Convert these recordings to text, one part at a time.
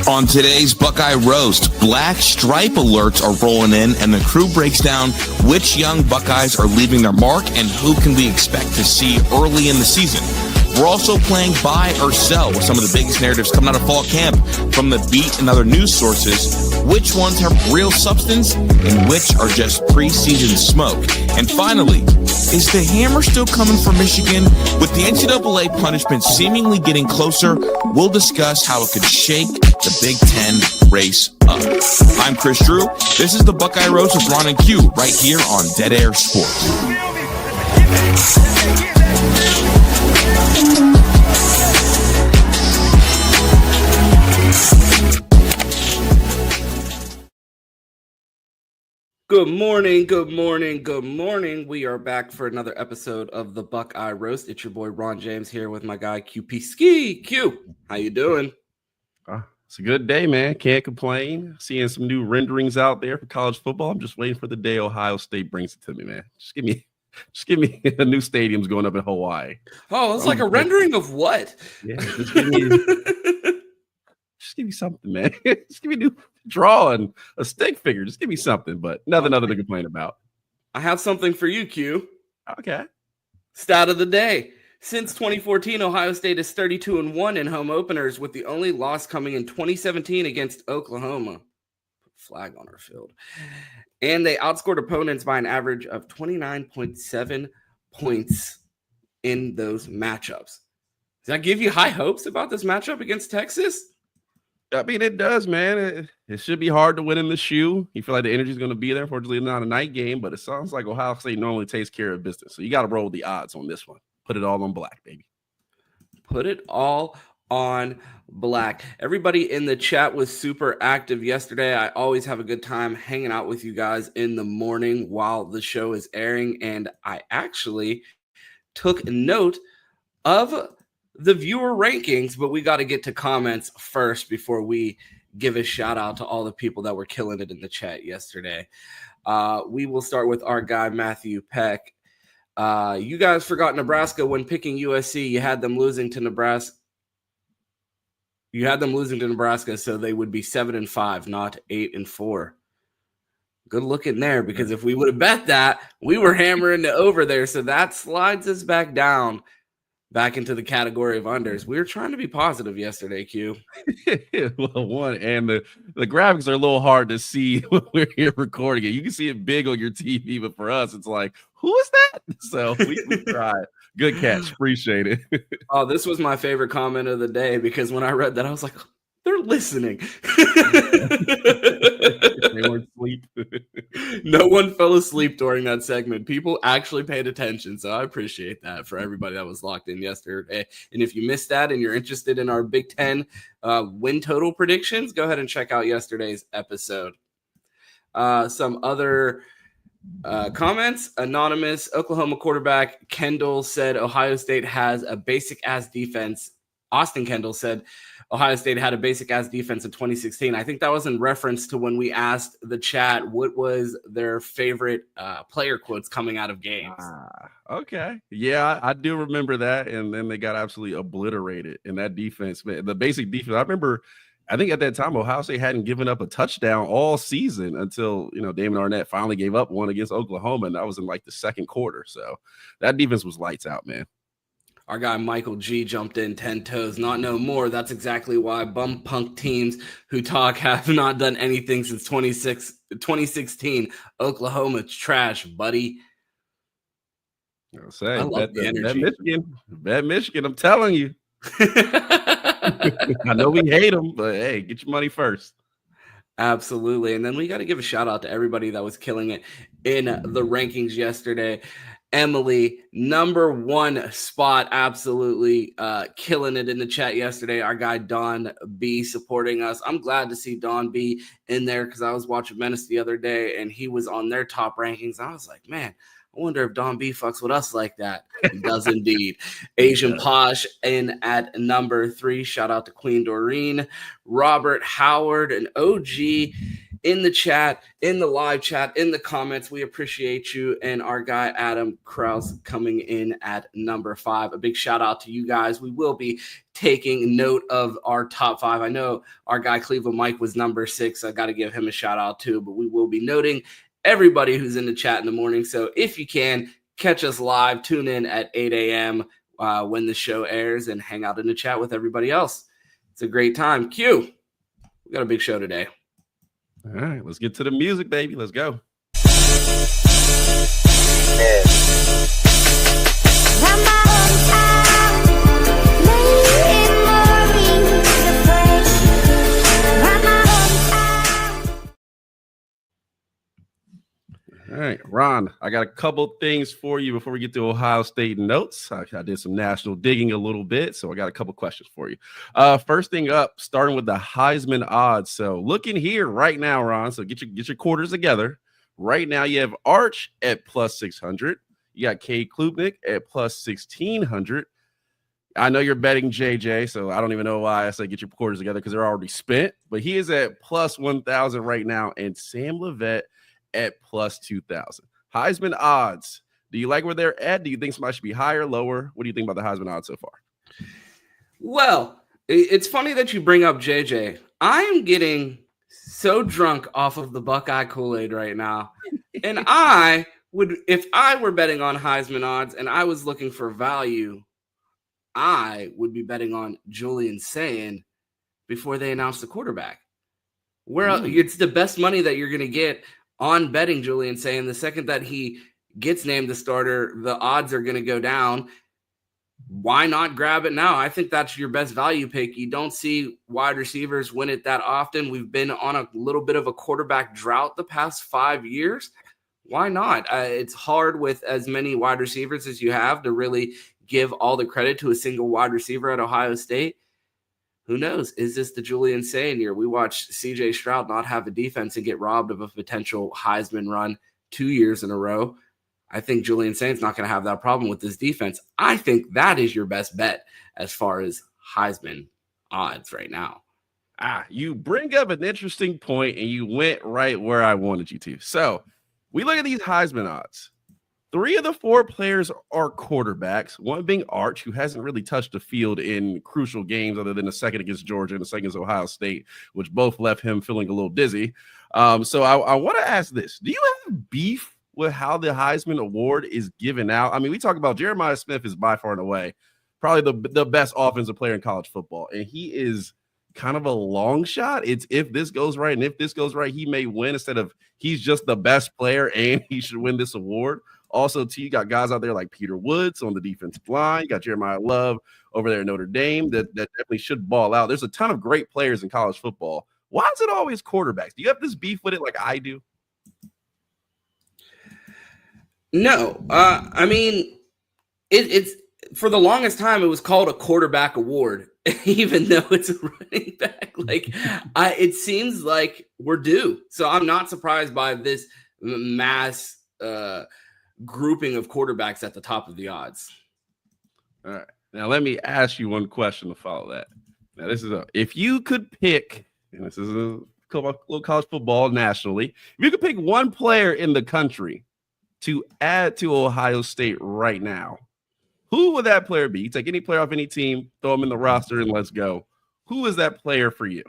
On today's Buckeye Roast, black stripe alerts are rolling in, and the crew breaks down which young Buckeyes are leaving their mark and who can we expect to see early in the season. We're also playing buy or sell with some of the biggest narratives coming out of fall camp from The Beat and other news sources. Which ones have real substance and which are just preseason smoke? And finally, is the hammer still coming for Michigan? With the NCAA punishment seemingly getting closer, we'll discuss how it could shake the Big Ten race up. I'm Chris Drew. This is the Buckeye Roast with Ron and Q right here on Dead Air Sports. Good morning, good morning, good morning. We are back for another episode of the Buckeye Roast. It's your boy Ron James here with my guy QPK. Q, how you doing? It's a good day, man. Can't complain. Seeing some new renderings out there for college football. I'm just waiting for the day Ohio State brings it to me, man. Just give me a new stadium's going up in Hawaii. Oh, it's like a rendering of what? Yeah, just give me something, man. Just give me a new drawing, a stick figure. Just give me something, but nothing other to complain about. I have something for you, Q. Okay. Stat of the day. Since 2014, Ohio State is 32-1 in home openers, with the only loss coming in 2017 against Oklahoma. Flag on our field. And they outscored opponents by an average of 29.7 points in those matchups. Does that give you high hopes about this matchup against Texas? I mean, it does, man. It should be hard to win in the shoe. You feel like the energy is going to be there. Unfortunately, not a night game, but it sounds like Ohio State normally takes care of business. So you got to roll the odds on this one. Put it all on black, baby. Put it all on black. Everybody in the chat was super active yesterday. I always have a good time hanging out with you guys in the morning while the show is airing. And I actually took note of the viewer rankings, but we got to get to comments first before we give a shout out to all the people that were killing it in the chat yesterday. We will start with our guy, Matthew Peck. You guys forgot Nebraska when picking USC. You had them losing to Nebraska. So they would be 7-5, not 8-4. Good looking there, because if we would have bet that, we were hammering the over there. So that slides us back into the category of unders. We were trying to be positive yesterday, Q. Well, one, and the graphics are a little hard to see when we're here recording it. You can see it big on your TV, but for us, it's like, who is that? So we tried. Good catch. Appreciate it. Oh, this was my favorite comment of the day, because when I read that, I was like, they're listening. They weren't asleep. No one fell asleep during that segment. People actually paid attention. So I appreciate that for everybody that was locked in yesterday. And if you missed that and you're interested in our Big Ten win total predictions, go ahead and check out yesterday's episode. Some other comments. Anonymous Oklahoma quarterback Kendall said Ohio State has a basic-ass defense. Austin Kendall said Ohio State had a basic-ass defense in 2016. I think that was in reference to when we asked the chat what was their favorite player quotes coming out of games. Okay. Yeah, I do remember that. And then they got absolutely obliterated in that defense. Man, the basic defense, I think at that time, Ohio State hadn't given up a touchdown all season until, Damon Arnett finally gave up one against Oklahoma, and that was in like the second quarter. So that defense was lights out, man. Our guy Michael G jumped in 10 toes. Not no more. That's exactly why bum punk teams who talk have not done anything since 2016. Oklahoma's trash, buddy. I'll say, I love the energy. Bet Michigan, I'm telling you. I know we hate them, but hey, get your money first. Absolutely. And then we got to give a shout out to everybody that was killing it in the rankings yesterday. Emily, number one spot, absolutely killing it in the chat yesterday. Our guy Don B supporting us. I'm glad to see Don B in there, because I was watching Menace the other day and he was on their top rankings. I was like, man, I wonder if Don B fucks with us like that. He does indeed. Asian Posh in at number 3. Shout out to Queen Doreen. Robert Howard, an OG in the chat, in the live chat, in the comments. We appreciate you. And our guy, Adam Krause, coming in at number 5. A big shout out to you guys. We will be taking note of our top 5. I know our guy, Cleveland Mike, was number 6. I got to give him a shout out too, but we will be noting everybody who's in the chat in the morning. So if you can, catch us live, tune in at 8 a.m. When the show airs and hang out in the chat with everybody else. It's a great time. Q, we got a big show today. All right, let's get to the music, baby. Let's go. All right, Ron, I got a couple things for you before we get to Ohio State notes. I did some national digging a little bit, so I got a couple questions for you. First thing up, starting with the Heisman odds. So looking here right now, Ron, so get your quarters together. Right now, you have Arch at plus 600. You got Cade Klubnik at plus 1,600. I know you're betting JJ, so I don't even know why I say get your quarters together because they're already spent. But he is at plus 1,000 right now, and Sam Levette at plus 2,000. Heisman odds. Do you like where they're at? Do you think somebody should be higher, lower? What do you think about the Heisman odds so far? Well, it's funny that you bring up JJ. I am getting so drunk off of the Buckeye Kool-Aid right now. And I would, if I were betting on Heisman odds and I was looking for value, I would be betting on Julian Sayin before they announce the quarterback. It's the best money that you're going to get on betting Julian Sayin. The second that he gets named the starter, the odds are going to go down. Why not grab it now? I think that's your best value pick. You don't see wide receivers win it that often. We've been on a little bit of a quarterback drought the past 5 years. Why not? It's hard with as many wide receivers as you have to really give all the credit to a single wide receiver at Ohio State. Who knows? Is this the Julian Sayin year? We watched C.J. Stroud not have a defense and get robbed of a potential Heisman run 2 years in a row. I think Julian Sayin's not going to have that problem with this defense. I think that is your best bet as far as Heisman odds right now. You bring up an interesting point, and you went right where I wanted you to. So we look at these Heisman odds. 3 of the 4 players are quarterbacks, one being Arch, who hasn't really touched the field in crucial games other than the second against Georgia and the second against Ohio State, which both left him feeling a little dizzy. So I want to ask this. Do you have beef with how the Heisman Award is given out? I mean, we talk about Jeremiah Smith is by far and away probably the best offensive player in college football, and he is kind of a long shot. It's if this goes right, and if this goes right, he may win instead of he's just the best player and he should win this award. Also, you got guys out there like Peter Woods on the defensive line. You got Jeremiah Love over there at Notre Dame that definitely should ball out. There's a ton of great players in college football. Why is it always quarterbacks? Do you have this beef with it like I do? No. I mean, it's for the longest time, it was called a quarterback award, even though it's a running back. It seems like we're due. So I'm not surprised by this mass grouping of quarterbacks at the top of the odds. All right. Now let me ask you one question to follow that. Now this is if you could pick, and this is a little college football nationally, if you could pick one player in the country to add to Ohio State right now, who would that player be? You take any player off any team, throw him in the roster, and let's go. Who is that player for you?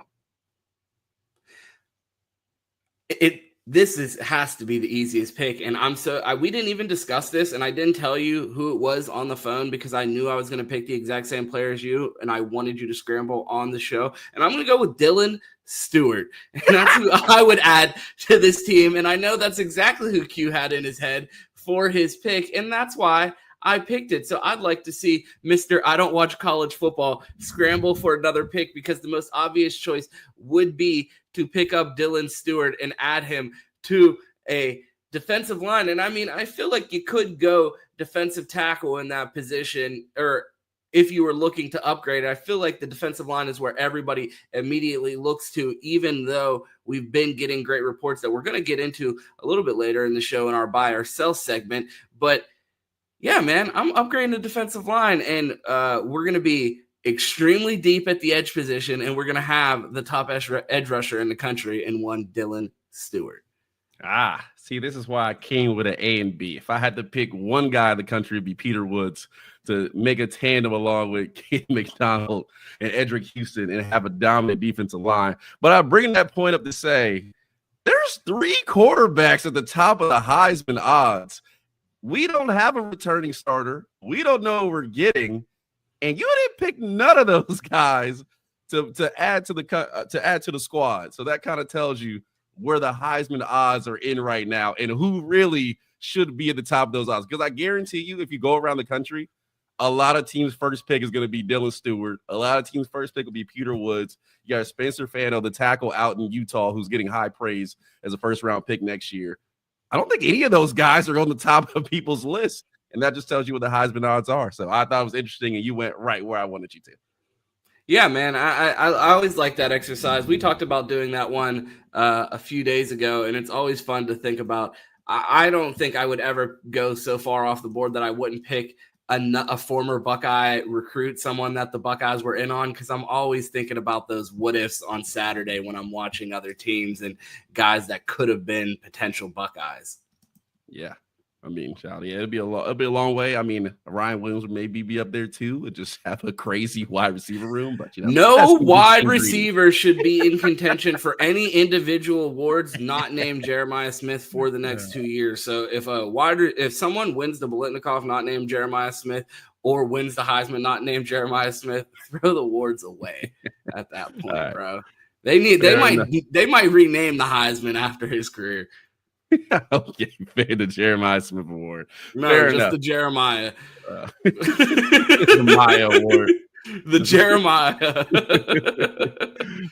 This has to be the easiest pick, and we didn't even discuss this, and I didn't tell you who it was on the phone because I knew I was going to pick the exact same player as you, and I wanted you to scramble on the show. And I'm going to go with Dylan Stewart, and that's who I would add to this team. And I know that's exactly who Q had in his head for his pick, and that's why I picked it. So I'd like to see Mr. I don't watch college football scramble for another pick, because the most obvious choice would be to pick up Dylan Stewart and add him to a defensive line. And I mean, I feel like you could go defensive tackle in that position, or if you were looking to upgrade, I feel like the defensive line is where everybody immediately looks to, even though we've been getting great reports that we're going to get into a little bit later in the show in our buy or sell segment. But yeah, man, I'm upgrading the defensive line, and we're going to be extremely deep at the edge position, and we're going to have the top edge rusher in the country in one Dylan Stewart. See, this is why I came with an A and B. If I had to pick one guy in the country, it'd be Peter Woods to make a tandem along with Cade McDonald and Edric Houston and have a dominant defensive line. But I bring that point up to say there's 3 quarterbacks at the top of the Heisman odds. We don't have a returning starter. We don't know what we're getting, and you didn't pick none of those guys to add to the squad. So that kind of tells you where the Heisman odds are in right now and who really should be at the top of those odds. Because I guarantee you, if you go around the country, a lot of teams' first pick is going to be Dylan Stewart. A lot of teams' first pick will be Peter Woods. You got Spencer Fano, the tackle out in Utah, who's getting high praise as a first-round pick next year. I don't think any of those guys are on the top of people's list, and that just tells you what the Heisman odds are. So I thought it was interesting, and you went right where I wanted you to. Yeah, man, I always like that exercise. We talked about doing that one a few days ago, and it's always fun to think about. I don't think I would ever go so far off the board that I wouldn't pick a former Buckeye recruit, someone that the Buckeyes were in on, because I'm always thinking about those what ifs on Saturday when I'm watching other teams and guys that could have been potential Buckeyes. Yeah. I mean, Charlie, it'll be a long way. I mean, Ryan Williams would maybe be up there too, and just have a crazy wide receiver room. But no wide receiver should be in contention for any individual awards not named Jeremiah Smith for the next 2 years. So if someone wins the Biletnikoff not named Jeremiah Smith, or wins the Heisman not named Jeremiah Smith, throw the awards away at that point, right, bro. They might rename the Heisman after his career. Okay, fair, the Jeremiah Smith Award. No, fair just enough. the Jeremiah. The Maya Award. The Jeremiah.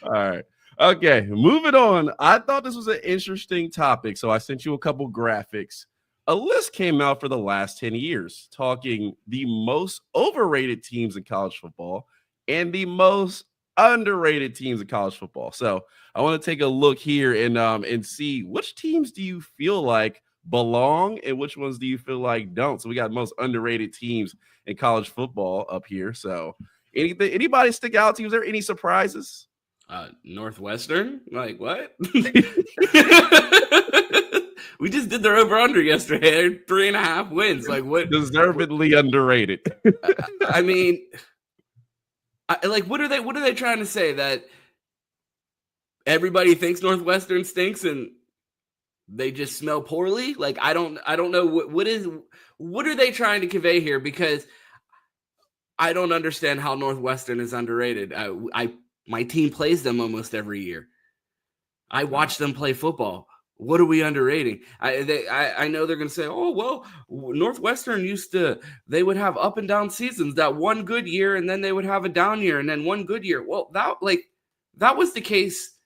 All right. Okay, moving on. I thought this was an interesting topic, so I sent you a couple graphics. A list came out for the last 10 years, talking the most overrated teams in college football and the most underrated teams in college football. So I want to take a look here and see which teams do you feel like belong and which ones do you feel like don't. So we got most underrated teams in college football up here. So anybody stick out to you? Is there any surprises? Northwestern? Like what? We just did their over-under yesterday. 3.5 wins. Like what? Deservedly underrated. I mean, what are they trying to say? That everybody thinks Northwestern stinks and they just smell poorly? Like I don't know what are they trying to convey here, because I don't understand how Northwestern is underrated. My team plays them almost every year. I watch them play football. What are we underrating? I know they're going to say, oh, well, Northwestern they would have up and down seasons, that one good year, and then they would have a down year, and then one good year. Well, that was the case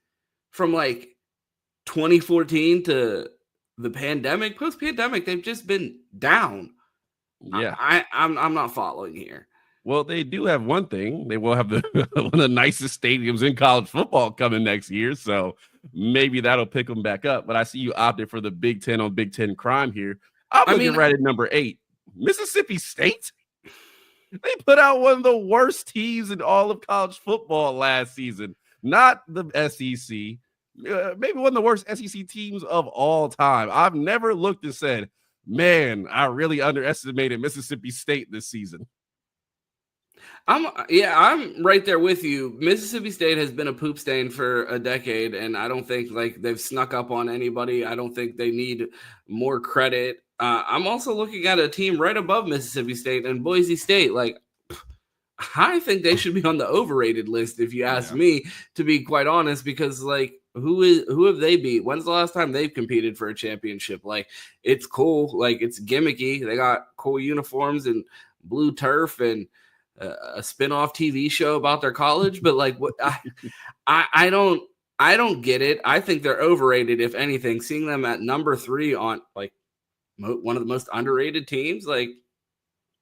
from 2014 to the pandemic. Post-pandemic, they've just been down. Yeah. I'm not following here. Well, they do have one thing. They will have one of the nicest stadiums in college football coming next year. So maybe that'll pick them back up. But I see you opted for the Big Ten on Big Ten crime here. I'm looking right at number 8. Mississippi State. They put out one of the worst teams in all of college football last season. Not the SEC. Maybe one of the worst SEC teams of all time. I've never looked and said, man, I really underestimated Mississippi State this season. I'm right there with you. Mississippi State has been a poop stain for a decade, and I don't think they've snuck up on anybody. I don't think they need more credit. I'm also looking at a team right above Mississippi State and Boise State. I think they should be on the overrated list, if you ask me, to be quite honest, because who have they beat? When's the last time they've competed for a championship? It's cool. It's gimmicky. They got cool uniforms and blue turf and a spin-off TV show about their college, but what I don't get it. I think they're overrated. If anything, seeing them at number 3 on one of the most underrated teams,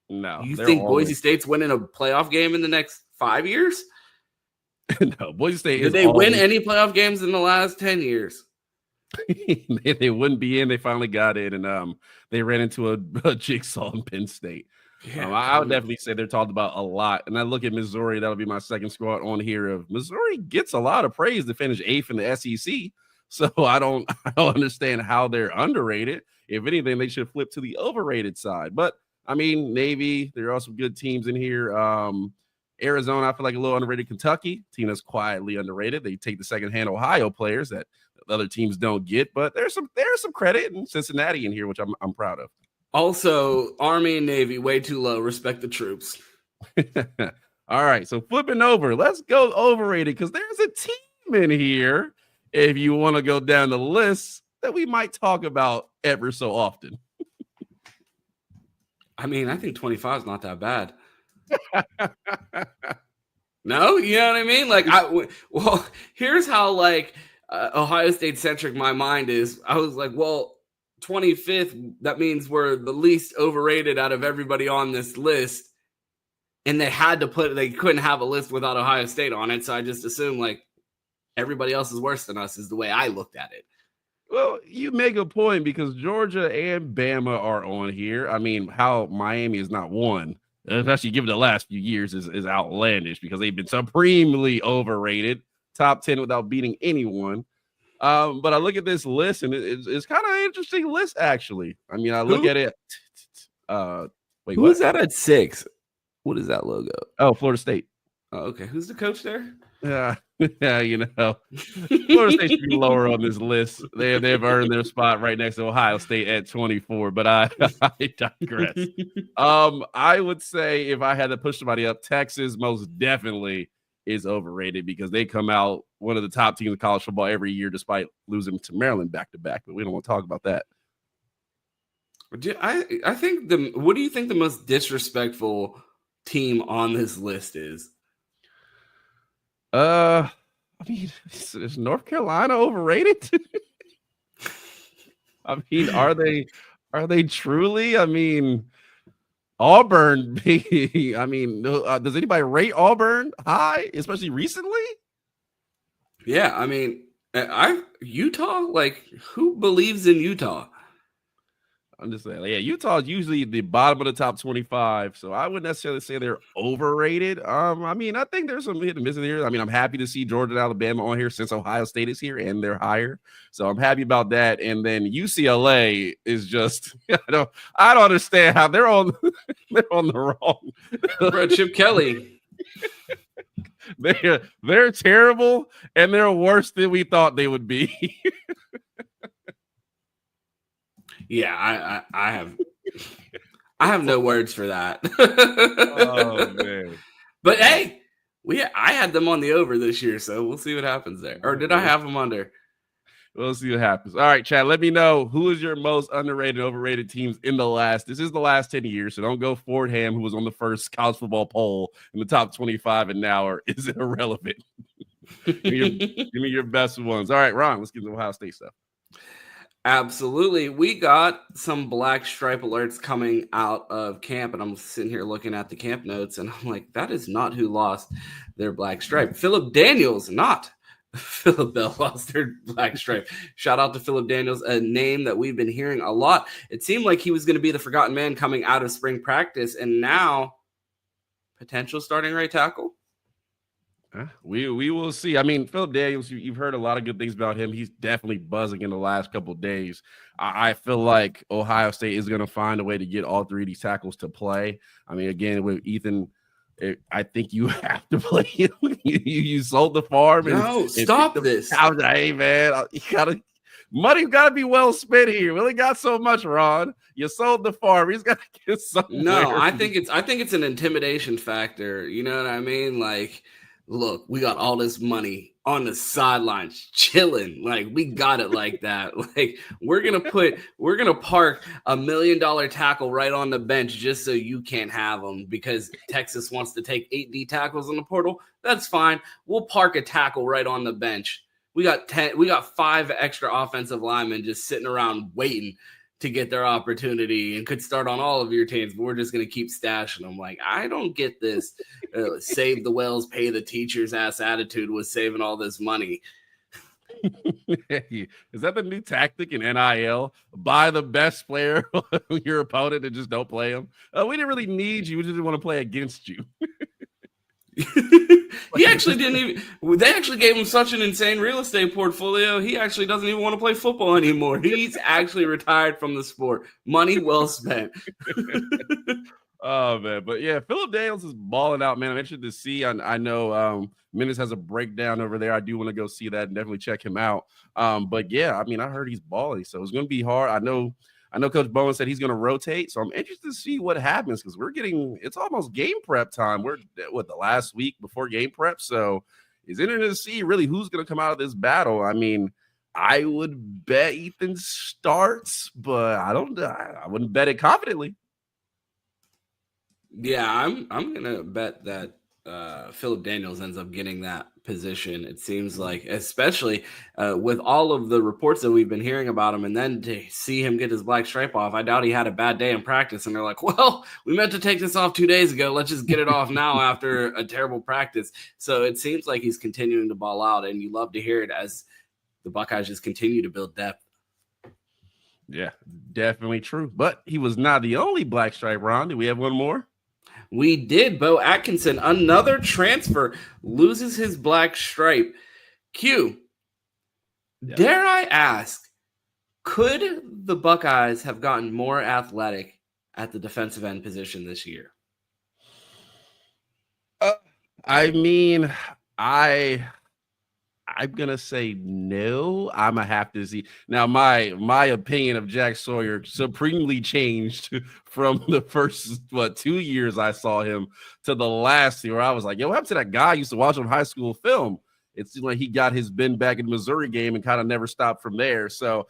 no, you think Boise State's winning a playoff game in the next 5 years? No, Boise State. Did they win any playoff games in the last 10 years? They wouldn't be in. They finally got in, and they ran into a jigsaw in Penn State. Yeah, I would definitely say they're talked about a lot. And I look at Missouri. That'll be my second squad on here. Missouri gets a lot of praise to finish 8th in the SEC. So I don't understand how they're underrated. If anything, they should flip to the overrated side. But I mean, Navy, there are some good teams in here. Arizona, I feel like a little underrated. Kentucky, team that's quietly underrated. They take the secondhand Ohio players that other teams don't get, but there's some credit in Cincinnati in here, which I'm proud of. Also, Army and Navy, way too low. Respect the troops. All right, so flipping over, let's go overrated because there's a team in here, if you want to go down the list, that we might talk about ever so often. I mean, I think 25 is not that bad. No, you know what I mean? Like, well, here's how like Ohio State centric my mind is. I was like, well, 25th, that means we're the least overrated out of everybody on this list. And they couldn't have a list without Ohio State on it. So I just assumed like everybody else is worse than us is the way I looked at it. Well, you make a point because Georgia and Bama are on here. I mean, how Miami is not one, especially given the last few years, is outlandish because they've been supremely overrated. Top 10 without beating anyone. But I look at this list and it's kind of an interesting list, actually. I mean, I look at it. Wait, who's that at 6? What is that logo? Oh, Florida State. Oh, okay. Who's the coach there? Yeah, Florida State should be lower on this list. They've earned their spot right next to Ohio State at 24. But I digress. I would say if I had to push somebody up, Texas most definitely is overrated because they come out one of the top teams in college football every year, despite losing to Maryland back to back. But we don't want to talk about that. I think what do you think the most disrespectful team on this list is? I mean, is North Carolina overrated? I mean, are they truly? I mean, Auburn. I mean, does anybody rate Auburn high, especially recently? Yeah, I mean, Utah. Like, who believes in Utah? I'm just saying, yeah, Utah is usually the bottom of the top 25, so I wouldn't necessarily say they're overrated. I mean, I think there's some hit and miss in here. I mean, I'm happy to see Georgia and Alabama on here since Ohio State is here and they're higher, so I'm happy about that. And then UCLA is just, I don't understand how they're on the wrong. Bro, Chip Kelly. They're terrible and they're worse than we thought they would be. Yeah, I have no words for that. Oh man! But hey, I had them on the over this year, so we'll see what happens there. Or did I have them under? We'll see what happens. All right, Chad. Let me know who is your most underrated, overrated teams in the last. This is the last 10 years, so don't go Fordham, who was on the first college football poll in the top 25, and now is it irrelevant? give me your best ones. All right, Ron. Let's get to Ohio State stuff. Absolutely. We got some black stripe alerts coming out of camp, and I'm sitting here looking at the camp notes, and I'm like, that is not who lost their black stripe. Philip Daniels, not Philip Bell, lost their black stripe. Shout out to Philip Daniels, a name that we've been hearing a lot. It seemed like he was going to be the forgotten man coming out of spring practice, and now potential starting right tackle. We will see. I mean, Philip Daniels, you've heard a lot of good things about him. He's definitely buzzing in the last couple of days. I feel like Ohio State is going to find a way to get all three of these tackles to play. I mean, again, with Ethan, I think you have to play him. You sold the farm. No, stop this. Hey, man, money's got to be well spent here. We only got so much, Ron. You sold the farm. He's got to get somewhere. No, I think it's an intimidation factor. You know what I mean? Like, look, we got all this money on the sidelines chilling. Like, we got it like that. Like, we're going to park $1 million tackle right on the bench just so you can't have them because Texas wants to take 8 D tackles in the portal. That's fine. We'll park a tackle right on the bench. We got 5 extra offensive linemen just sitting around waiting to get their opportunity and could start on all of your teams, but we're just going to keep stashing them. Like, I don't get this save the whales, pay the teachers ass attitude with saving all this money. Is that the new tactic in NIL? Buy the best player your opponent and just don't play them. We didn't really need you. We just want to play against you. He actually didn't even. They actually gave him such an insane real estate portfolio. He actually doesn't even want to play football anymore. He's actually retired from the sport. Money well spent. Oh man, but yeah, Philip Daniels is balling out, man. I'm interested to see. I know Menace has a breakdown over there. I do want to go see that and definitely check him out. But yeah, I mean, I heard he's balling, so it's going to be hard. I know Coach Bowen said he's going to rotate, so I'm interested to see what happens because it's almost game prep time. We're the last week before game prep, so it's interesting to see really who's going to come out of this battle. I mean, I would bet Ethan starts, but I wouldn't bet it confidently. Yeah, I'm gonna bet that Philip Daniels ends up getting that position. It seems like, especially with all of the reports that we've been hearing about him, and then to see him get his black stripe off, I doubt he had a bad day in practice. And they're like, well, we meant to take this off 2 days ago. Let's just get it off now after a terrible practice. So it seems like he's continuing to ball out, and you love to hear it as the Buckeyes just continue to build depth. Yeah, definitely true. But he was not the only black stripe, Ron. Do we have one more? We did. Bo Agardsson, another transfer, loses his black stripe. Q, dare I ask, could the Buckeyes have gotten more athletic at the defensive end position this year? I mean, I'm gonna say no. I'm gonna have to see. Now, my opinion of Jack Sawyer supremely changed from the first 2 years I saw him to the last year. Where I was like, "Yo, what happened to that guy I used to watch on high school film?" It seemed like he got his bend back in the Missouri game and kind of never stopped from there. So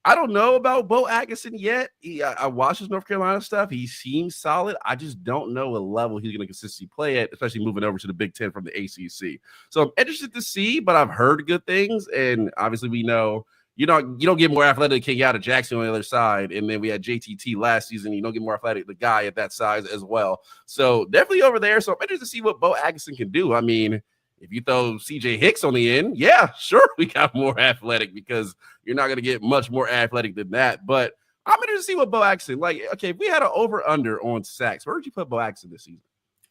I don't know about Bo Agardsson yet. I watched his North Carolina stuff. He seems solid. I just don't know what level he's going to consistently play at, especially moving over to the Big Ten from the ACC. So I'm interested to see, but I've heard good things. And obviously we know you don't get more athletic than Kenyatta Jackson on the other side. And then we had JTT last season. You don't get more athletic the guy at that size as well. So definitely over there. So I'm interested to see what Bo Agardsson can do. I mean, if you throw CJ Hicks on the end, yeah, sure, we got more athletic because you're not going to get much more athletic than that. But I'm interested to see what Bo Agardsson, like, okay, if we had an over-under on sacks, where would you put Bo Agardsson this season?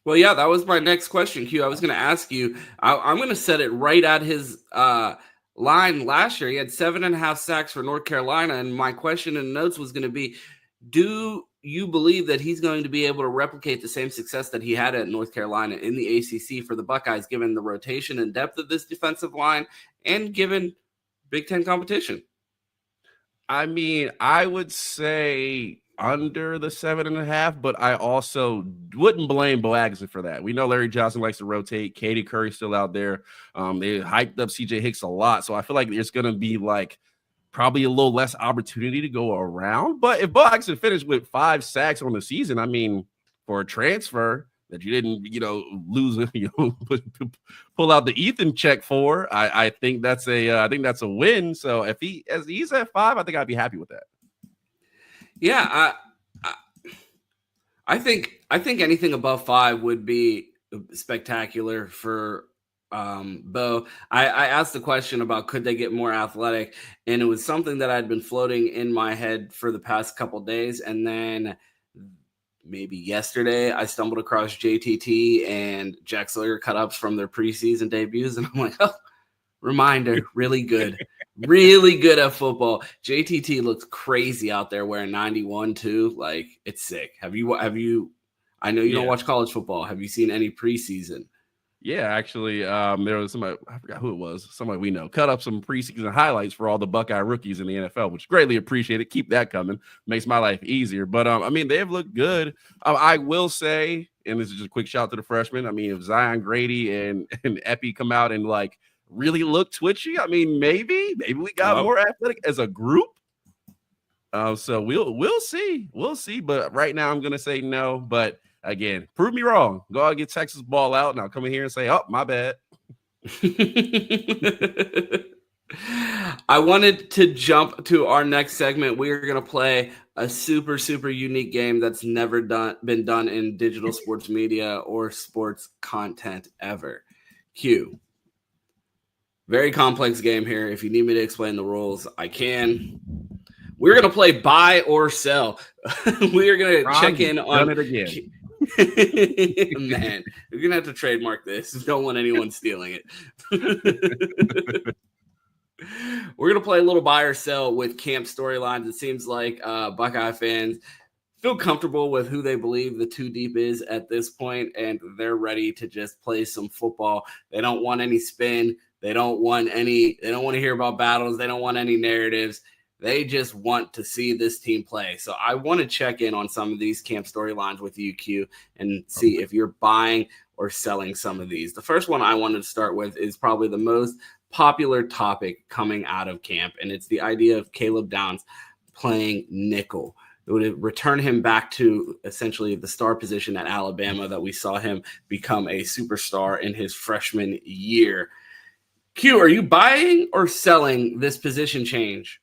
Well, yeah, that was my next question, Q. I was going to ask you, I'm going to set it right at his line last year. He had 7.5 sacks for North Carolina, and my question in notes was going to be, do you believe that he's going to be able to replicate the same success that he had at North Carolina in the ACC for the Buckeyes, given the rotation and depth of this defensive line and given Big Ten competition? I mean, I would say under the 7.5, but I also wouldn't blame Bo Agardsson for that. We know Larry Johnson likes to rotate. Katie Curry's still out there. They hyped up CJ Hicks a lot. So I feel like there's going to be like probably a little less opportunity to go around. But if Bo Agardsson finished with 5 sacks on the season, I mean, for a transfer that you didn't, lose, pull out the Ethan check for, I think that's a win. So if he's at 5, I think I'd be happy with that. Yeah, I think anything above 5 would be spectacular for Bo. I asked the question about could they get more athletic, and it was something that I'd been floating in my head for the past couple days, and then maybe yesterday I stumbled across JTT and Jack Sawyer cut-ups from their preseason debuts, and I'm like, oh, reminder, really good at football. JTT looks crazy out there wearing 91 too. Like, it's sick. Have you I know you don't watch college football. Have you seen any preseason? Yeah, actually, there was somebody, I forgot who it was, somebody we know, cut up some preseason highlights for all the Buckeye rookies in the NFL, which greatly appreciated. Keep that coming. Makes my life easier. But, I mean, they've looked good. I will say, and this is just a quick shout to the freshmen, I mean, if Zion Grady and Epi come out and, like, really look twitchy, I mean, maybe we got more athletic as a group. So we'll see. We'll see. But right now I'm going to say no. But again, prove me wrong. Go out and get Texas ball out, and I'll come in here and say, oh, my bad. I wanted to jump to our next segment. We are going to play a super, super unique game that's never been done in digital sports media or sports content ever. Q. Very complex game here. If you need me to explain the rules, I can. We're going to play buy or sell. We are going to check in on it again. Man, you're going to have to trademark this. Don't want anyone stealing it. We're going to play a little buy or sell with camp storylines. It seems like Buckeye fans feel comfortable with who they believe the two deep is at this point, and they're ready to just play some football. They don't want any spin. They don't want to hear about battles. They don't want any narratives. They just want to see this team play. So I want to check in on some of these camp storylines with you, Q, and see if you're buying or selling some of these. The first one I wanted to start with is probably the most popular topic coming out of camp, and it's the idea of Caleb Downs playing nickel. It would return him back to essentially the star position at Alabama that we saw him become a superstar in his freshman year. Q, are you buying or selling this position change?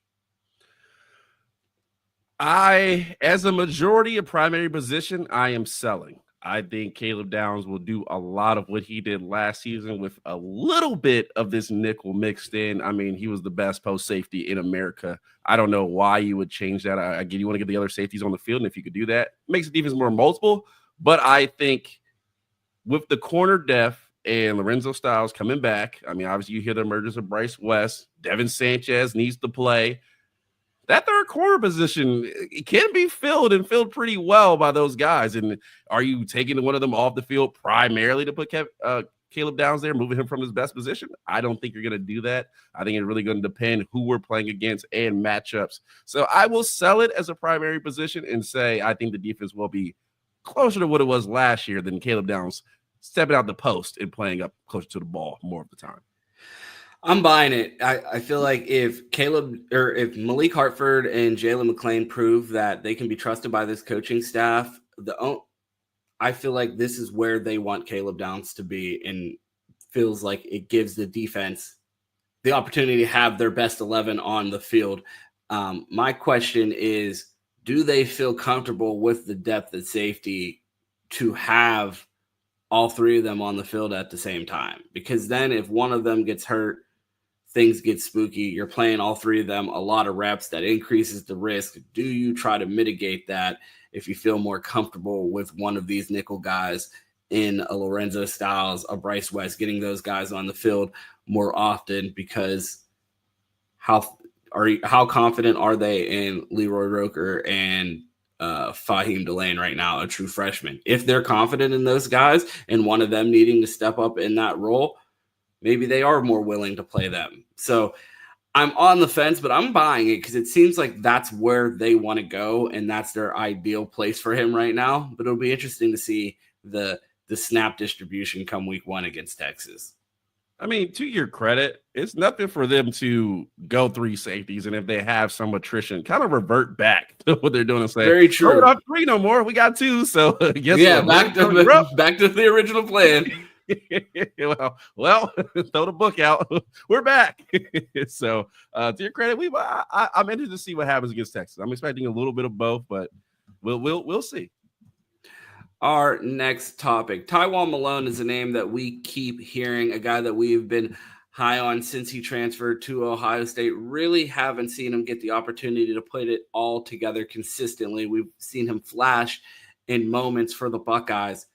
As a majority of primary position, I am selling. I think Caleb Downs will do a lot of what he did last season with a little bit of this nickel mixed in. I mean, he was the best post safety in America. I don't know why you would change that. I get you want to get the other safeties on the field, and if you could do that, it makes the defense more multiple. But I think with the corner depth and Lorenzo Styles coming back, I mean, obviously you hear the emergence of Bryce West, Devin Sanchez needs to play. That third corner position, it can be filled and filled pretty well by those guys. And are you taking one of them off the field primarily to put Caleb Downs there, moving him from his best position? I don't think you're going to do that. I think it's really going to depend who we're playing against and matchups. So I will sell it as a primary position and say I think the defense will be closer to what it was last year than Caleb Downs stepping out the post and playing up closer to the ball more of the time. I'm buying it. I feel like if Malik Hartford and Jalen McClain prove that they can be trusted by this coaching staff, I feel like this is where they want Caleb Downs to be, and feels like it gives the defense the opportunity to have their best 11 on the field. My question is, do they feel comfortable with the depth at safety to have all three of them on the field at the same time? Because then if one of them gets hurt, things get spooky. You're playing all three of them a lot of reps. That increases the risk. Do you try to mitigate that if you feel more comfortable with one of these nickel guys in a Lorenzo Styles, a Bryce West, getting those guys on the field more often? Because how confident are they in Leroy Roker and Fahim Delane right now, a true freshman? If they're confident in those guys and one of them needing to step up in that role, maybe they are more willing to play them. So I'm on the fence, but I'm buying it because it seems like that's where they want to go, and that's their ideal place for him right now. But it'll be interesting to see the snap distribution come week 1 against Texas. I mean, to your credit, it's nothing for them to go 3 safeties, and if they have some attrition, kind of revert back to what they're doing and say, very true. We're not 3 no more. We got 2. So guess what? Back to the original plan. well, throw the book out. We're back. So to your credit, I'm interested to see what happens against Texas. I'm expecting a little bit of both, but we'll see. Our next topic, Tywone Malone, is a name that we keep hearing, a guy that we've been high on since he transferred to Ohio State. Really haven't seen him get the opportunity to put it all together consistently. We've seen him flash in moments for the Buckeyes.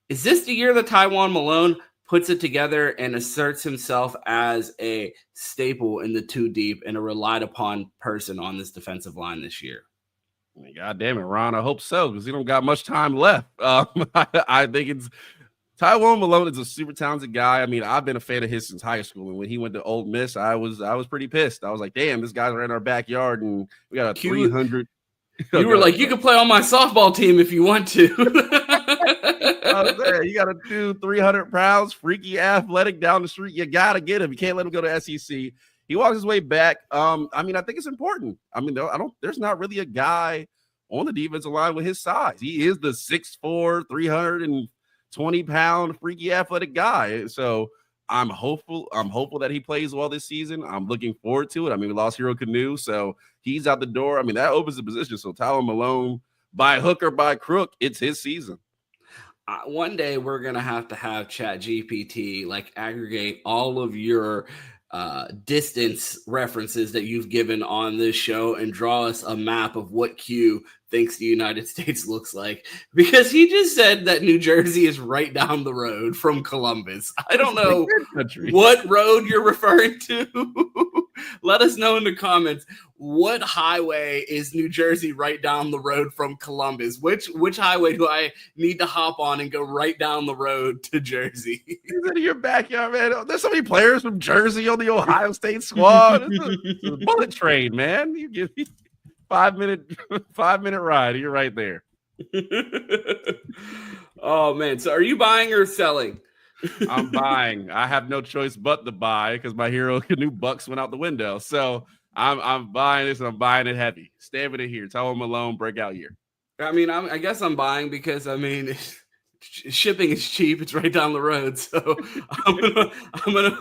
Is this the year that Tywone Malone puts it together and asserts himself as a staple in the 2 deep and a relied upon person on this defensive line this year? God damn it, Ron. I hope so, because he don't got much time left. I think it's Tywone Malone is a super talented guy. I mean, I've been a fan of his since high school. And when he went to Ole Miss, I was pretty pissed. I was like, damn, this guy's right in our backyard, and we got a 300. You were like, you can play on my softball team if you want to. You got to do 300 pounds, freaky athletic down the street. You got to get him. You can't let him go to SEC. He walks his way back. I mean, I think it's important. I mean, there's not really a guy on the defensive line with his size. He is the 6'4", 320-pound freaky athletic guy. So I'm hopeful that he plays well this season. I'm looking forward to it. I mean, we lost Hero Canoe, so he's out the door. I mean, that opens the position. So Tywone Malone, by hook or by crook, it's his season. One day we're going to have ChatGPT like aggregate all of your distance references that you've given on this show and draw us a map of what Q thinks the United States looks like, because he just said that New Jersey is right down the road from Columbus. I don't know what road you're referring to. Let us know in the comments, what highway is New Jersey right down the road from Columbus? Which highway do I need to hop on and go right down the road to Jersey? He's in your backyard, man. There's so many players from Jersey on the Ohio State squad. It's a bullet train, man. You give me 5 minute ride. You're right there. Oh man. So are you buying or selling? I'm buying. I have no choice but to buy because my hero new Bucks went out the window. So I'm buying this and I'm buying it heavy. Stamping it here. Tywone Malone breakout year. I mean, I guess I'm buying because shipping is cheap. It's right down the road, so I'm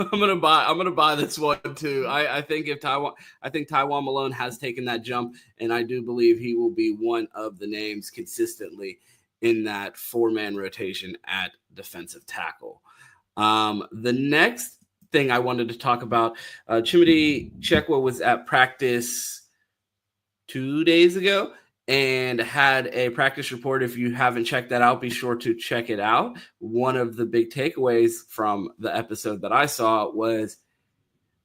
gonna buy this one too. I think Tywone Malone has taken that jump, and I do believe he will be one of the names consistently in that 4-man rotation at defensive tackle. The next thing I wanted to talk about, Chimity Chekwa was at practice 2 days ago and had a practice report. If you haven't checked that out, be sure to check it out. One of the big takeaways from the episode that I saw was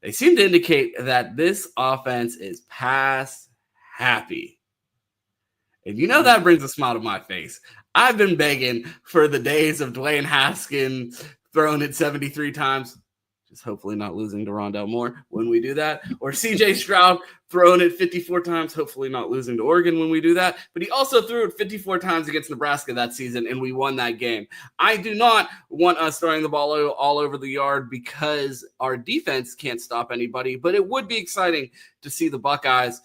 they seem to indicate that this offense is pass happy. And that brings a smile to my face. I've been begging for the days of Dwayne Haskins throwing it 73 times. Just hopefully not losing to Rondell Moore when we do that. Or CJ Stroud throwing it 54 times, hopefully not losing to Oregon when we do that. But he also threw it 54 times against Nebraska that season, and we won that game. I do not want us throwing the ball all over the yard because our defense can't stop anybody. But it would be exciting to see the Buckeyes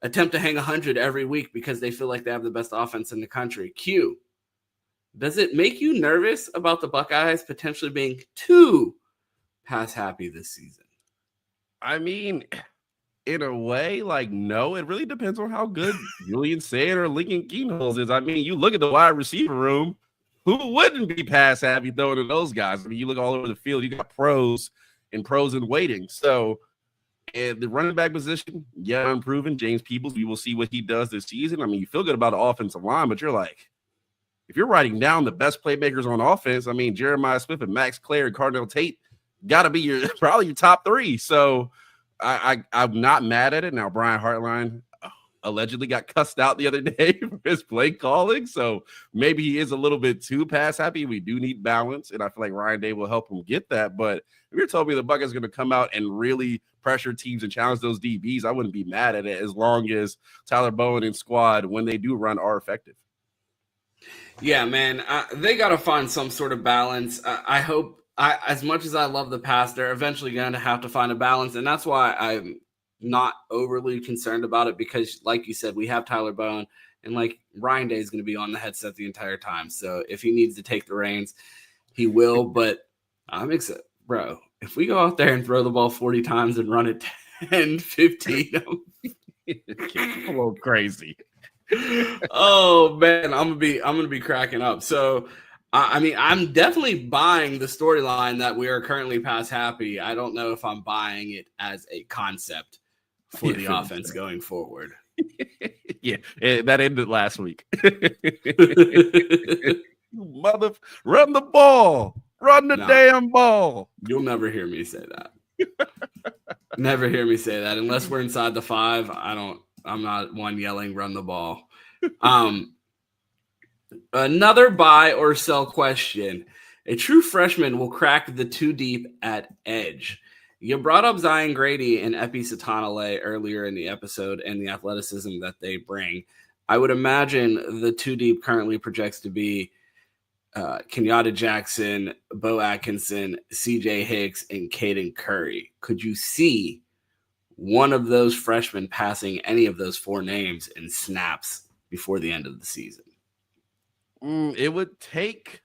attempt to hang 100 every week because they feel like they have the best offense in the country. Q, does it make you nervous about the Buckeyes potentially being too pass happy this season? I mean, in a way, no, it really depends on how good Julian Sayin or Lincoln Keenholz is. I mean, you look at the wide receiver room, who wouldn't be pass happy throwing to those guys? I mean, you look all over the field, you got pros in waiting. So at the running back position, unproven. James Peoples, we will see what he does this season. I mean, you feel good about the offensive line, but you're like, if you're writing down the best playmakers on offense, I mean, Jeremiah Smith and Max Clare and Cardinal Tate got to be probably your top 3. So I'm not mad at it. Now, Brian Hartline allegedly got cussed out the other day for his play calling. So maybe he is a little bit too pass happy. We do need balance, and I feel like Ryan Day will help him get that. But if you're telling me the Buckeyes going to come out and really pressure teams and challenge those DBs, I wouldn't be mad at it as long as Tyler Bowen and squad, when they do run, are effective. Yeah, man, they got to find some sort of balance. I hope, as much as I love the pass, they're eventually going to have to find a balance. And that's why I'm not overly concerned about it because, like you said, we have Tyler Bowen and Ryan Day is going to be on the headset the entire time. So if he needs to take the reins, he will. But I'm excited, bro. If we go out there and throw the ball 40 times and run it 10, 15, a little crazy. Oh man, I'm gonna be cracking up. So I mean, I'm definitely buying the storyline that we are currently pass happy. I don't know if I'm buying it as a concept for the offense going forward. Yeah, that ended last week. Mother, run the ball, run the damn ball. You'll never hear me say that. Never hear me say that unless we're inside the 5. I'm not one yelling, run the ball. Another buy or sell question. A true freshman will crack the 2 deep at edge. You brought up Zion Grady and Epi Satanale earlier in the episode and the athleticism that they bring. I would imagine the 2 deep currently projects to be Kenyatta Jackson, Bo Agardsson, CJ Hicks, and Caden Curry. Could you see one of those freshmen passing any of those 4 names in snaps before the end of the season? It would take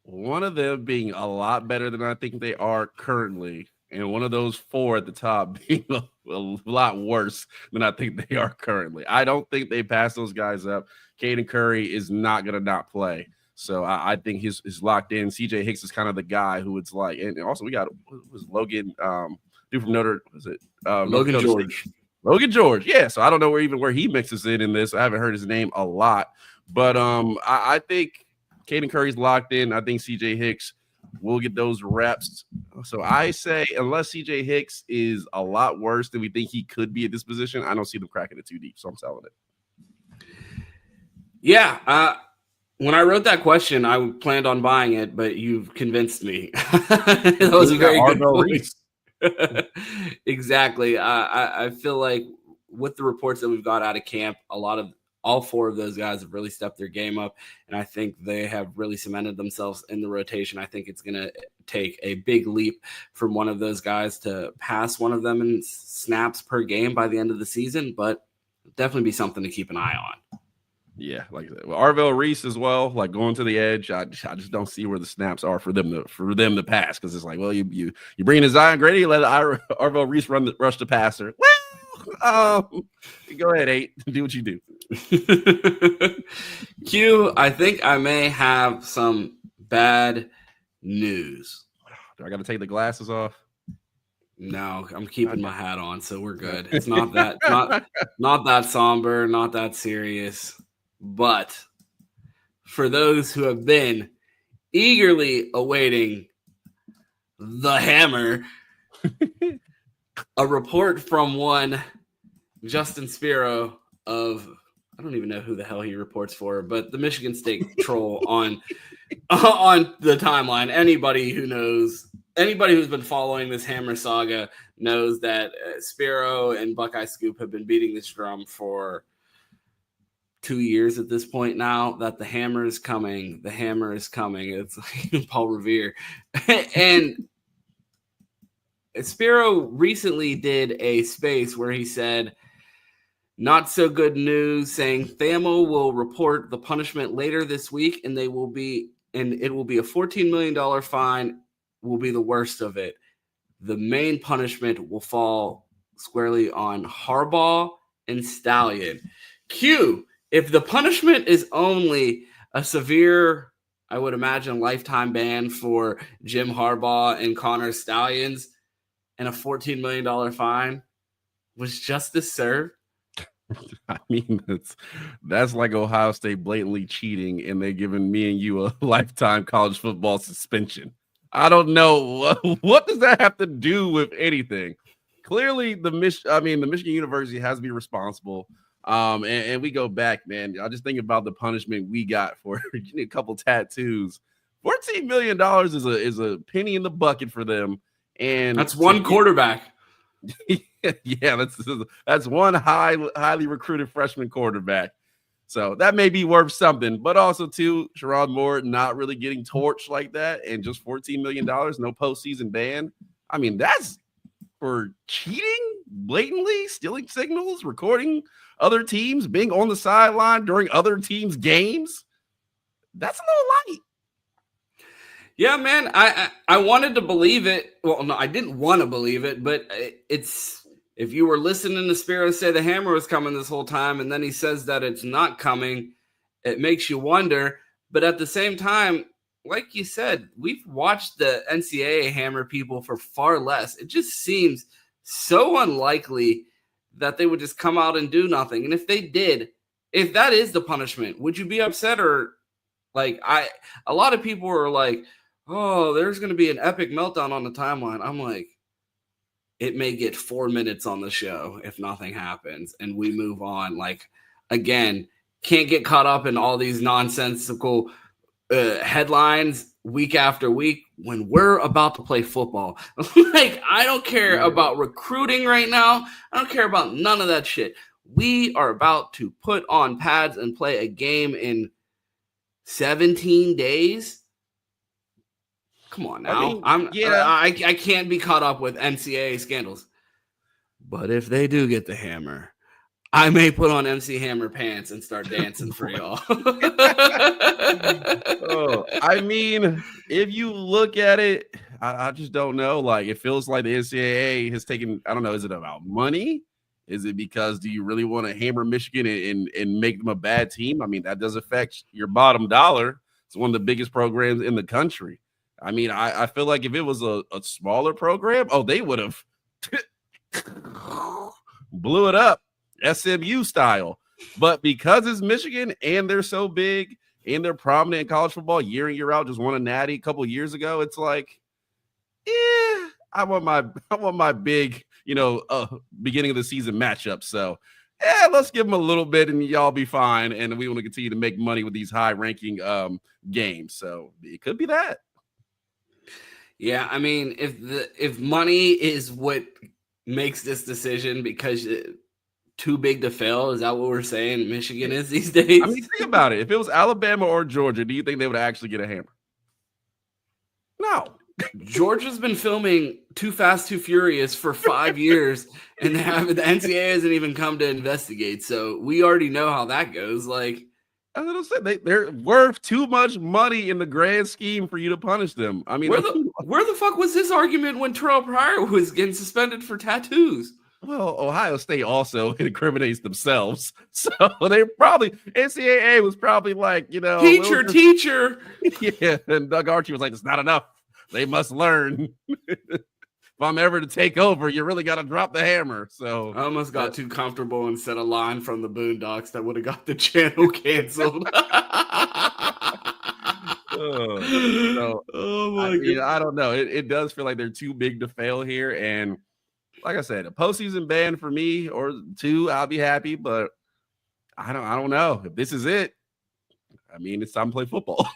one of them being a lot better than I think they are currently, and one of those 4 at the top being a lot worse than I think they are currently. I don't think they pass those guys up. Caden Curry is not going to not play. So I think he's locked in. CJ Hicks is kind of the guy who it's like, and also we got was Logan, dude from Notre, was it Logan George? Logan George. Yeah. So I don't know where he mixes in this. I haven't heard his name a lot, but I think Caden Curry's locked in. I think CJ Hicks will get those reps. So I say, unless CJ Hicks is a lot worse than we think he could be at this position, I don't see them cracking it too deep. So I'm selling it. Yeah. When I wrote that question, I planned on buying it, but you've convinced me. That was a very good point. Exactly. I feel like with the reports that we've got out of camp, all four of those guys have really stepped their game up, and I think they have really cemented themselves in the rotation. I think it's going to take a big leap from one of those guys to pass one of them in snaps per game by the end of the season, but definitely be something to keep an eye on. Yeah, like Arvell Reese as well, like going to the edge. I just don't see where the snaps are for them to pass, because it's like, well, you bring in Zion Grady, let Arvell Reese rush the passer. Well, go ahead, 8, do what you do. Q, I think I may have some bad news. Do I got to take the glasses off? No, I'm keeping my hat on, so we're good. It's not that not that somber, not that serious. But for those who have been eagerly awaiting the hammer, a report from one Justin Spiro of, I don't even know who the hell he reports for, but the Michigan State troll on the timeline. Anybody who's been following this hammer saga knows that Spiro and Buckeye Scoop have been beating this drum for 2 years at this point now, that the hammer is coming. The hammer is coming. It's like Paul Revere. And Spiro recently did a space where he said, not so good news, saying Thamo will report the punishment later this week, and it will be a $14 million fine, will be the worst of it. The main punishment will fall squarely on Harbaugh and Stallion. Q, if the punishment is only a severe, I would imagine, lifetime ban for Jim Harbaugh and Connor Stallions and a $14 million fine, was justice served? I mean, that's like Ohio State blatantly cheating, and they're giving me and you a lifetime college football suspension. I don't know. What does that have to do with anything? Clearly, the Michigan University has to be responsible. And we go back, man. I just think about the punishment we got for getting a couple tattoos. $14 million is a penny in the bucket for them, and that's one quarterback. Yeah, that's one highly recruited freshman quarterback. So that may be worth something, but also too, Sherrod Moore not really getting torched like that, and just $14 million, no postseason ban. I mean, that's for cheating, blatantly stealing signals, recording other teams, being on the sideline during other teams' games. That's a little light. Yeah, man, I wanted to believe it. Well, no, I didn't want to believe it, but it's, if you were listening to Spiro say the hammer was coming this whole time, and then he says that it's not coming, it makes you wonder. But at the same time, like you said, we've watched the NCAA hammer people for far less. It just seems so unlikely that they would just come out and do nothing. And if they did, if that is the punishment, would you be upset? Or like, a lot of people are like, oh, there's going to be an epic meltdown on the timeline. I'm like, it may get 4 minutes on the show if nothing happens and we move on. Like, again, can't get caught up in all these nonsensical headlines week after week when we're about to play football. Like, I don't care about recruiting right now. I don't care about none of that shit. We are about to put on pads and play a game in 17 days. Come on now. I can't be caught up with NCAA scandals. But if they do get the hammer, I may put on MC Hammer pants and start dancing for y'all. I mean, if you look at it, I just don't know. Like, it feels like the NCAA has taken, I don't know, is it about money? Is it because do you really want to hammer Michigan and make them a bad team? I mean, that does affect your bottom dollar. It's one of the biggest programs in the country. I mean, I feel like if it was a smaller program, they would have blew it up, SMU style. But because it's Michigan and they're so big and they're prominent in college football year in, year out, just won a natty a couple of years ago, it's like, I want my big, beginning of the season matchup. So, let's give them a little bit and y'all be fine. And we want to continue to make money with these high ranking games. So it could be that. Yeah, I mean, if money is what makes this decision because too big to fail, is that what we're saying Michigan is these days? I mean, think about it. If it was Alabama or Georgia, do you think they would actually get a hammer? No. Georgia's been filming Too Fast, Too Furious for 5 years, and the NCAA hasn't even come to investigate. So we already know how that goes. Like, as I said, they're worth too much money in the grand scheme for you to punish them. I mean, where the fuck was this argument when Terrell Pryor was getting suspended for tattoos? Well, Ohio State also incriminates themselves. So they probably, NCAA was probably like, teacher. Yeah, and Doug Archie was like, it's not enough. They must learn. If I'm ever to take over, you really got to drop the hammer. So I almost got too comfortable and said a line from the Boondocks that would have got the channel canceled. Oh my God. I don't know. It does feel like they're too big to fail here. And like I said, a postseason ban for me or two, I'll be happy. But I don't know if this is it. I mean, it's time to play football.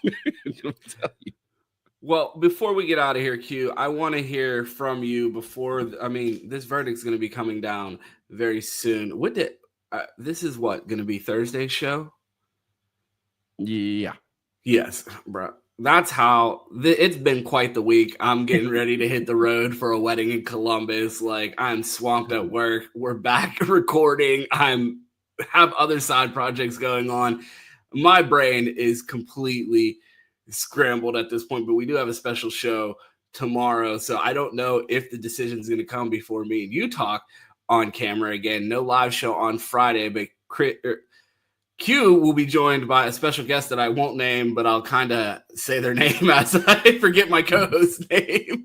Tell you. Well, before we get out of here, Q, I want to hear from you this verdict's going to be coming down very soon. This is going to be Thursday's show? Yeah. Yes, bro. That's how it's been quite the week. I'm getting ready to hit the road for a wedding in Columbus. Like, I'm swamped at work. We're back recording. Have other side projects going on. My brain is completely scrambled at this point, but we do have a special show tomorrow. So I don't know if the decision is going to come before me and you talk on camera again. No live show on Friday, but Q will be joined by a special guest that I won't name, but I'll kind of say their name as I forget my co-host's name.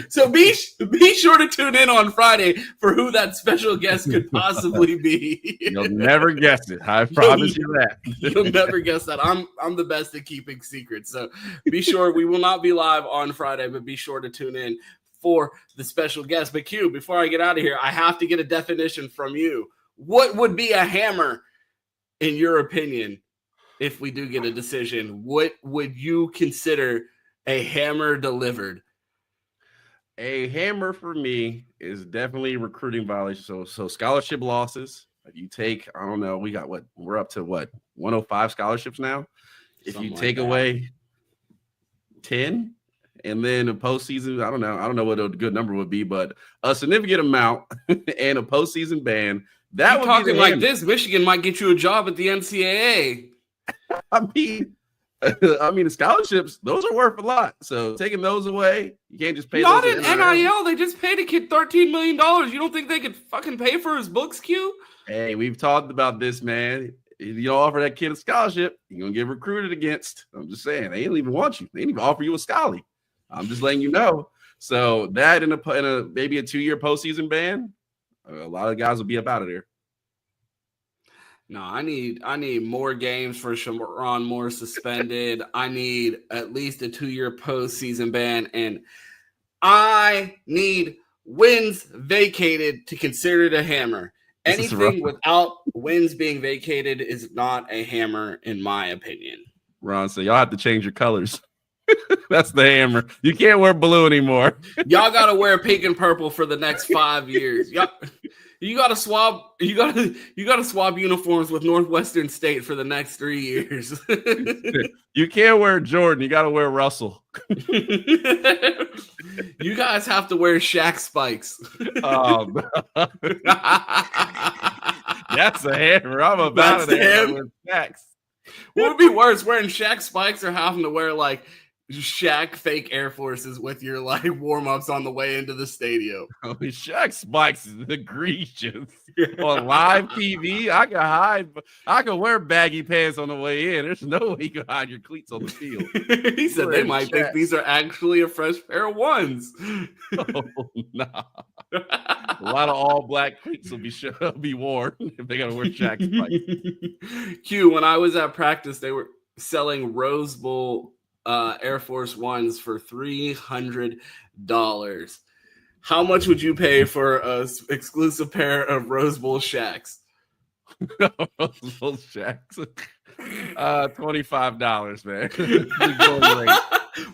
So be sure to tune in on Friday for who that special guest could possibly be. You'll never guess it. I promise you that. You'll never guess that. I'm the best at keeping secrets. So be sure we will not be live on Friday, but be sure to tune in for the special guest. But Q, before I get out of here, I have to get a definition from you. What would be a hammer? In your opinion, if we do get a decision, what would you consider a hammer delivered? A hammer for me is definitely recruiting violation. So scholarship losses. If you take, I don't know, we're up to 105 scholarships now. If you take away 10 and then a postseason, I don't know what a good number would be, but a significant amount and a postseason ban. That would talking like this, Michigan might get you a job at the NCAA. I mean, the scholarships, those are worth a lot. So taking those away, you can't just pay. Not in NIL. They just paid a kid $13 million. You don't think they could fucking pay for his books, Q? Hey, we've talked about this, man. If you don't offer that kid a scholarship, you're gonna get recruited against. I'm just saying, they don't even want you. They didn't even offer you a scholarly. I'm just letting you know. So that in a maybe a 2-year postseason ban. A lot of guys will be up out of there. No, I need more games for Sharon Moore suspended. I need at least a 2-year postseason ban, and I need wins vacated to consider it a hammer. Anything without wins being vacated is not a hammer, in my opinion. Ron, so y'all have to change your colors. That's the hammer. You can't wear blue anymore. Y'all gotta wear pink and purple for the next 5 years. You gotta swap uniforms with Northwestern State for the next 3 years. You can't wear Jordan. You gotta wear Russell. You guys have to wear Shaq spikes. Oh, that's a hammer. I'm about it. With Shaqs. What would be worse, wearing Shaq spikes or having to wear like Shaq fake Air Forces with your like warm-ups on the way into the stadium. Oh, Shaq spikes is egregious. On live TV, I can hide. I can wear baggy pants on the way in. There's no way you can hide your cleats on the field. He said they might think these are actually a fresh pair of ones. Oh, nah. A lot of all black cleats will be worn if they got to wear Shaq spikes. Q, when I was at practice, they were selling Rose Bowl Air Force Ones for $300. How much would you pay for an exclusive pair of Rose Bowl Shaqs? Rose Bowl Shaqs. $25, man.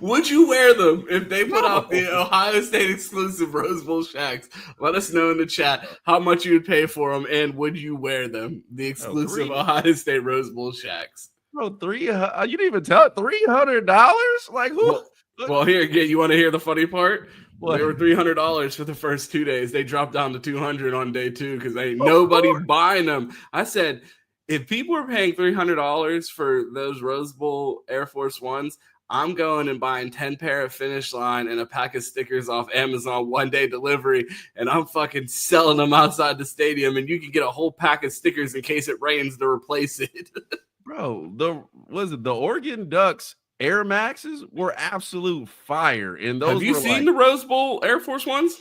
Would you wear them if they put out the Ohio State exclusive Rose Bowl Shaqs? Let us know in the chat how much you would pay for them, and would you wear them? The exclusive Ohio State Rose Bowl Shaqs. Bro, you didn't even tell it. $300? Like who? Well, here again. You want to hear the funny part? What? They were $300 for the first 2 days. They dropped down to $200 on day 2 because ain't nobody buying them. I said, if people are paying $300 for those Rose Bowl Air Force Ones, I'm going and buying 10 pair of Finish Line and a pack of stickers off Amazon 1-day delivery, and I'm fucking selling them outside the stadium, and you can get a whole pack of stickers in case it rains to replace it. Bro, the Oregon Ducks Air Maxes were absolute fire. And those have you seen the Rose Bowl Air Force Ones?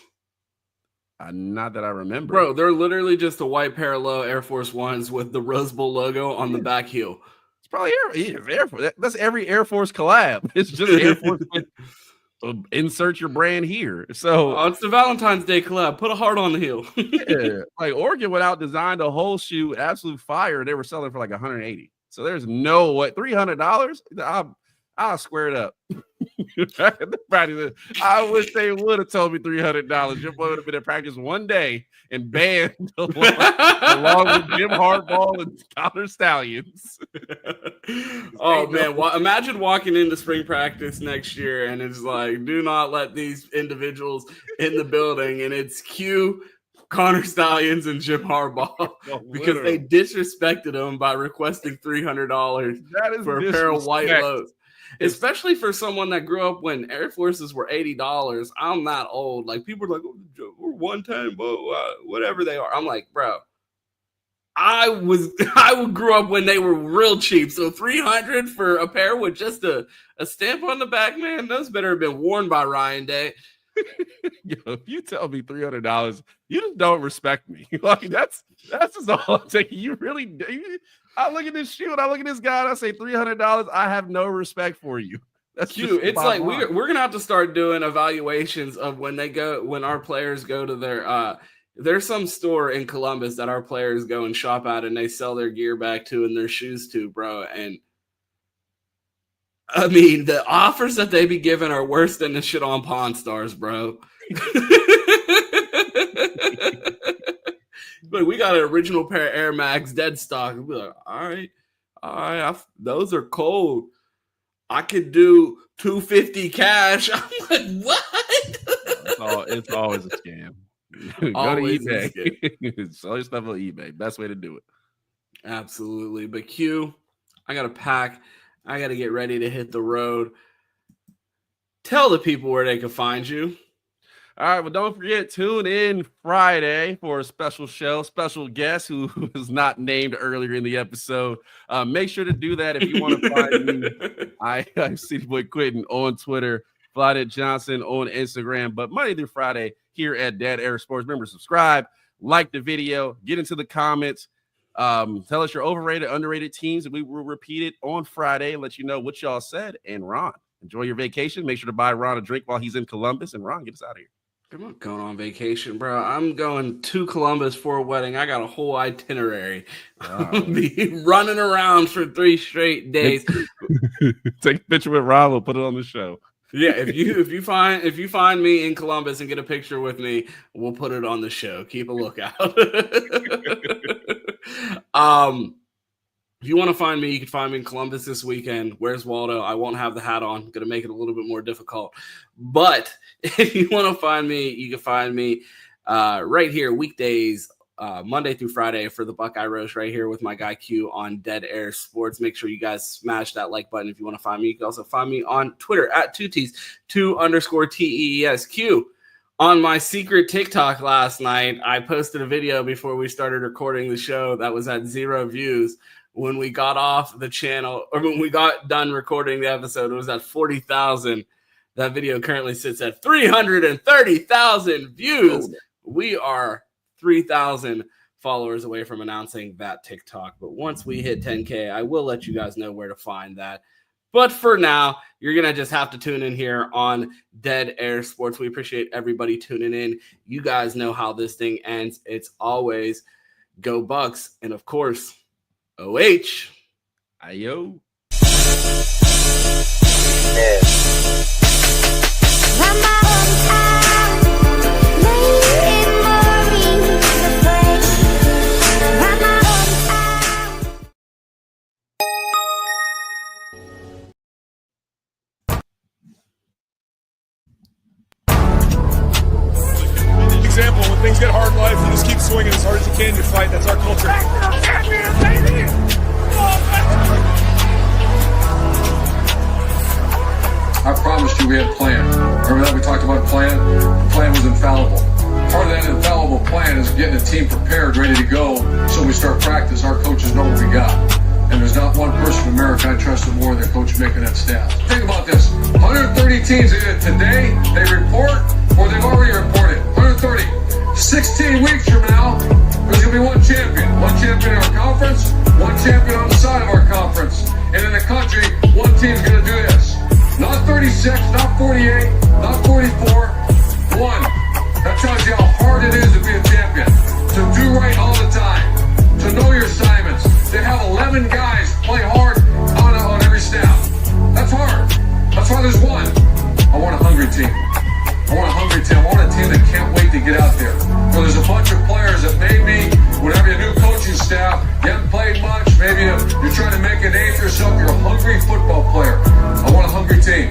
Not that I remember. Bro, they're literally just a white pair of low Air Force Ones with the Rose Bowl logo on the back heel. It's probably Air Force. That's every Air Force collab. It's just Air Force. Insert your brand here. So it's the Valentine's Day collab. Put a heart on the heel. Yeah, like Oregon went out, designed a whole shoe, absolute fire. They were selling for like $180. So there's no way. $300. I'll square it up. I wish they would have told me $300. Your boy would have been at practice one day and banned along with Jim Harbaugh and Connor Stallions. Oh man, imagine walking into spring practice next year and it's like, do not let these individuals in the building, and it's Q, Connor Stallions, and Jim Harbaugh because they disrespected him by requesting $300 for a pair of white lows. Especially for someone that grew up when Air Forces were $80. I'm not old. Like, people are like, oh, we're 110, whatever they are. I'm like, bro, I grew up when they were real cheap. So $300 for a pair with just a stamp on the back, man, those better have been worn by Ryan Day. Yo, if you tell me $300, you just don't respect me. Like, that's just all I'm taking. You really do. I look at this shoe and I look at this guy and I say $300. I have no respect for you. That's cute. It's like we're gonna have to start doing evaluations of when our players go to there's some store in Columbus that our players go and shop at and they sell their gear back to and their shoes to, bro. And I mean, the offers that they be giving are worse than the shit on Pawn Stars, bro. But we got an original pair of Air Max dead stock. We'll be like, all right, those are cold. I could do $250 cash. I'm like, what? It's always a scam. Go to eBay. Sell your stuff on eBay. Best way to do it. Absolutely. But Q, I got to pack. I got to get ready to hit the road. Tell the people where they can find you. All right, well, don't forget, tune in Friday for a special show, special guest who was not named earlier in the episode. Make sure to do that if you want to find me. I see the boy Quentin on Twitter, Flydet Johnson on Instagram, but Monday through Friday here at Dead Air Sports. Remember, subscribe, like the video, get into the comments. Tell us your overrated, underrated teams, and we will repeat it on Friday and let you know what y'all said. And Ron, enjoy your vacation. Make sure to buy Ron a drink while he's in Columbus. And Ron, get us out of here. I'm not going on vacation, bro. I'm going to Columbus for a wedding. I got a whole itinerary. I'll be running around for 3 straight days. Take a picture with Ron. We'll put it on the show. Yeah, if you find me in Columbus and get a picture with me, we'll put it on the show. Keep a lookout. If you want to find me, you can find me in Columbus this weekend. Where's Waldo? I won't have the hat on. I'm going to make it a little bit more difficult. But if you want to find me, you can find me right here weekdays Monday through Friday for the Buckeye Roast right here with my guy Q on Dead Air Sports. Make sure you guys smash that like button if you want to find me. You can also find me on Twitter at 2Tees, 2_TEES. Q. On my secret TikTok last night, I posted a video before we started recording the show that was at 0 views. When we got off the channel, or when we got done recording the episode, it was at 40,000. That video currently sits at 330,000 views. Oh. We are 3,000 followers away from announcing that TikTok. But once we hit 10K, I will let you guys know where to find that. But for now, you're going to just have to tune in here on Dead Air Sports. We appreciate everybody tuning in. You guys know how this thing ends. It's always go Bucks. And of course, OH. Ayo. Example, when things get hard in life, you just keep swinging as hard as you can. You fight. That's our culture. I promised you we had a plan. Remember that we talked about plan? The plan was infallible. Part of that infallible plan is getting a team prepared, ready to go, so we start practice. Our coaches know what we got. And there's not one person in America I trusted more than Coach Mick and that staff. Think about this. 130 teams either today they report or they've already reported. 130. 16 weeks from now, there's going to be one champion. One champion in our conference, one champion on the side of our conference. And in the country, one team's going to do this. Not 36, not 48, not 44, one. That tells you how hard it is to be a champion. To do right all the time. To know your assignments. To have 11 guys play hard on every snap. That's hard. That's why there's one. I want a hungry team. I want a hungry team. I want a team that can't wait to get out there. Where there's a bunch of players that maybe, whenever your new coaching staff, you haven't played much, maybe you're trying to make a name for yourself, you're a hungry football player. I want a hungry team.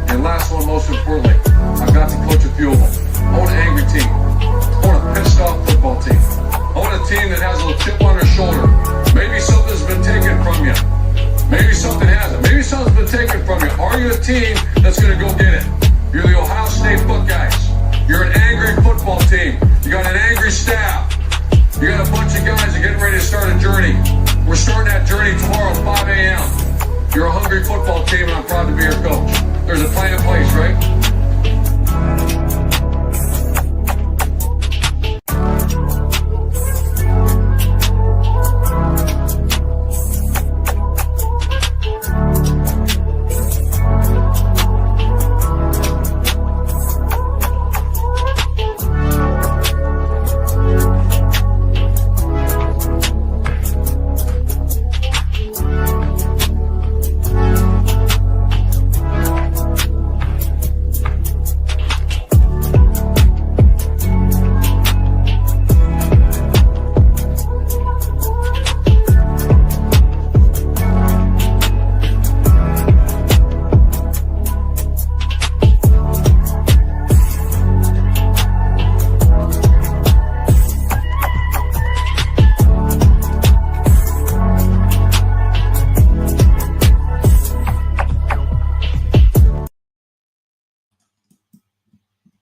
And last one, most importantly, I've got to coach a few of them. I want an angry team. I want a pissed off football team. I want a team that has a little chip on their shoulder. Maybe something's been taken from you. Maybe something hasn't. Maybe something's been taken from you. Are you a team that's going to go get it? You're the Ohio State Buckeyes. You're an angry football team. You got an angry staff. You got a bunch of guys that are getting ready to start a journey. We're starting that journey tomorrow at 5 a.m. You're a hungry football team, and I'm proud to be your coach.